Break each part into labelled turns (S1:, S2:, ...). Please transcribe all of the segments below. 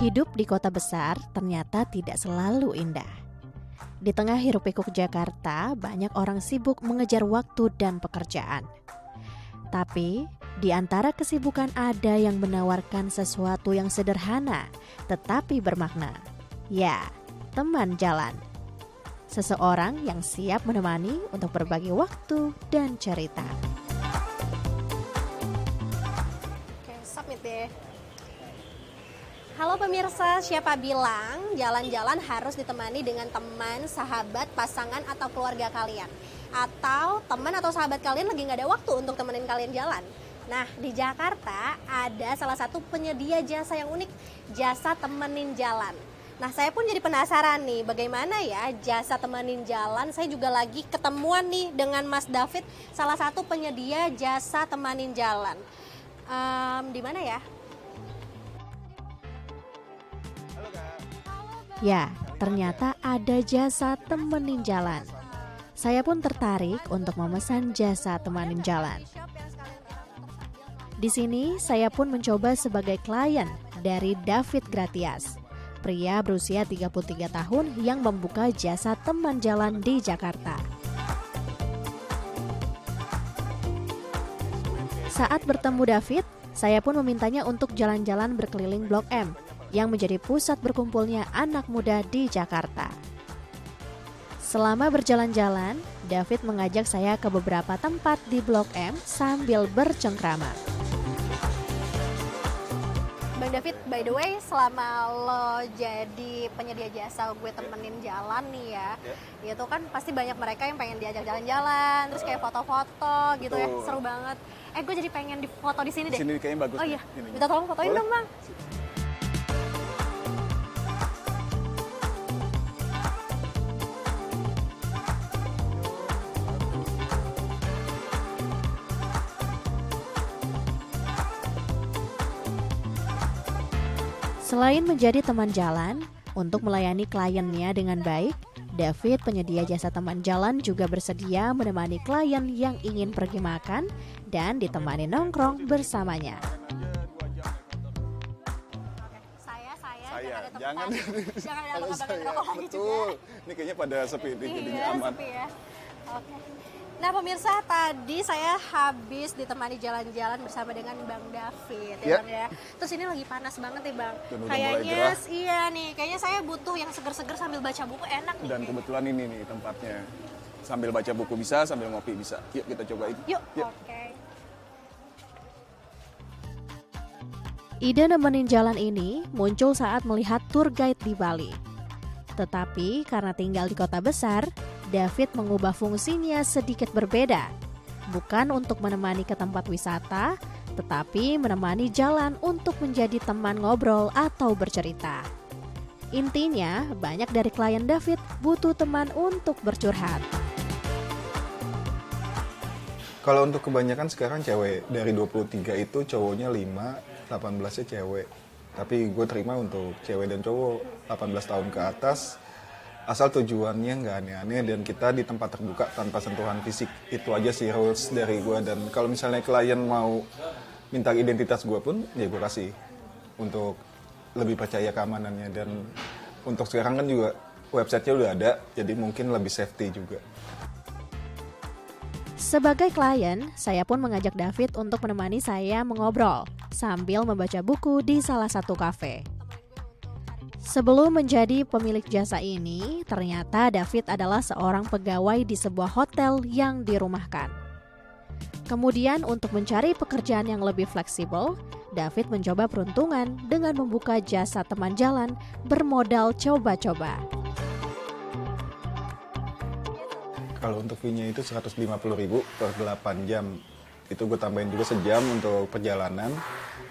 S1: Hidup di kota besar ternyata tidak selalu indah. Di tengah hiruk-pikuk Jakarta, banyak orang sibuk mengejar waktu dan pekerjaan. Tapi, di antara kesibukan ada yang menawarkan sesuatu yang sederhana, tetapi bermakna. Ya, teman jalan. Seseorang yang siap menemani untuk berbagi waktu dan cerita.
S2: Oke, submit deh. Halo pemirsa, siapa bilang jalan-jalan harus ditemani dengan teman, sahabat, pasangan, atau keluarga kalian? Atau teman atau sahabat kalian lagi nggak ada waktu untuk temenin kalian jalan? Nah, di Jakarta ada salah satu penyedia jasa yang unik, jasa temenin jalan. Nah, saya pun jadi penasaran nih, bagaimana ya jasa temenin jalan? Saya juga lagi ketemuan nih dengan Mas David, salah satu penyedia jasa temenin jalan. Di mana ya?
S1: Ya, ternyata ada jasa temenin jalan. Saya pun tertarik untuk memesan jasa temenin jalan. Di sini saya pun mencoba sebagai klien dari David Gratias, pria berusia 33 tahun yang membuka jasa teman jalan di Jakarta. Saat bertemu David, saya pun memintanya untuk jalan-jalan berkeliling Blok M yang menjadi pusat berkumpulnya anak muda di Jakarta. Selama berjalan-jalan, David mengajak saya ke beberapa tempat di Blok M sambil bercengkrama.
S2: Bang David, by the way, selama lo jadi penyedia jasa gue temenin jalan nih ya, itu kan pasti banyak mereka yang pengen diajak jalan-jalan, terus kayak foto-foto gitu ya, seru banget. Gue jadi pengen difoto di sini deh.
S3: Di sini kayaknya bagus.
S2: Oh iya, minta tolong fotoin dong Bang.
S1: Selain menjadi teman jalan, untuk melayani kliennya dengan baik, David, penyedia jasa teman jalan, juga bersedia menemani klien yang ingin pergi makan dan ditemani nongkrong bersamanya.
S2: Saya
S3: Jangan
S2: ada abang-abang yang rokok lagi
S3: betul.
S2: juga.
S3: Ini kayaknya pada sepi, jadinya aman.
S2: Sepi ya. Oke. Nah pemirsa, tadi saya habis ditemani jalan-jalan bersama dengan Bang David ya Bang ya. Terus ini lagi panas banget nih Bang. Kayaknya iya nih, kayaknya saya butuh yang seger-seger sambil baca buku, enak nih.
S3: Dan kebetulan ini nih tempatnya. Sambil baca buku bisa, sambil ngopi bisa. Yuk kita cobain.
S2: Yuk. Oke.
S1: Ide nemenin jalan ini muncul saat melihat tour guide di Bali. Tetapi karena tinggal di kota besar, David mengubah fungsinya sedikit berbeda. Bukan untuk menemani ke tempat wisata, tetapi menemani jalan untuk menjadi teman ngobrol atau bercerita. Intinya, banyak dari klien David butuh teman untuk bercurhat.
S3: Kalau untuk kebanyakan sekarang cewek, dari 23 itu cowoknya 5, 18-nya cewek. Tapi gue terima untuk cewek dan cowok 18 tahun ke atas, asal tujuannya nggak aneh-aneh dan kita di tempat terbuka tanpa sentuhan fisik. Itu aja sih rules dari gue. Dan kalau misalnya klien mau minta identitas gue pun, ya gue kasih untuk lebih percaya keamanannya. Dan untuk sekarang kan juga websitenya udah ada, jadi mungkin lebih safety juga.
S1: Sebagai klien, saya pun mengajak David untuk menemani saya mengobrol sambil membaca buku di salah satu kafe. Sebelum menjadi pemilik jasa ini, ternyata David adalah seorang pegawai di sebuah hotel yang dirumahkan. Kemudian untuk mencari pekerjaan yang lebih fleksibel, David mencoba peruntungan dengan membuka jasa teman jalan bermodal coba-coba.
S3: Kalau untuk fee-nya itu 150.000 per 8 jam. Itu gue tambahin juga sejam untuk perjalanan.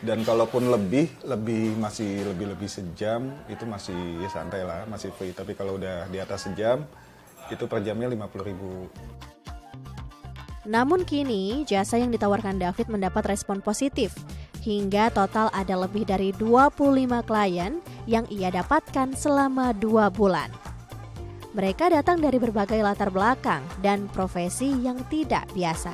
S3: Dan kalaupun masih lebih sejam, itu masih ya santai lah, masih free. Tapi kalau udah di atas sejam, itu per jamnya 50.000.
S1: Namun kini, jasa yang ditawarkan David mendapat respon positif. Hingga total ada lebih dari 25 klien yang ia dapatkan selama 2 bulan. Mereka datang dari berbagai latar belakang dan profesi yang tidak biasa.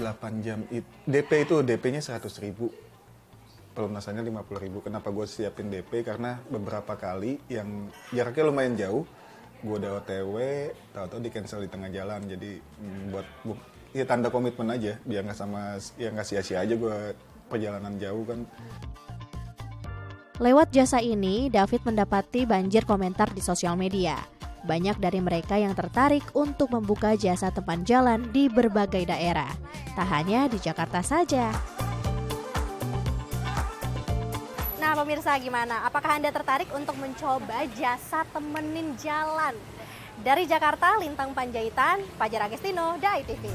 S3: 8 jam DP-nya 100.000. Pelunasannya 50.000. Kenapa gue siapin DP? Karena beberapa kali yang jaraknya lumayan jauh, gue udah OTW, tahu-tahu di cancel di tengah jalan. Jadi ya tanda komitmen aja, biar nggak sia-sia aja gue perjalanan jauh kan.
S1: Lewat jasa ini, David mendapati banjir komentar di sosial media. Banyak dari mereka yang tertarik untuk membuka jasa teman jalan di berbagai daerah. Tak hanya di Jakarta saja.
S2: Nah pemirsa gimana? Apakah Anda tertarik untuk mencoba jasa temenin jalan? Dari Jakarta, Lintang Panjaitan, Fajar Agestino, Dai TV.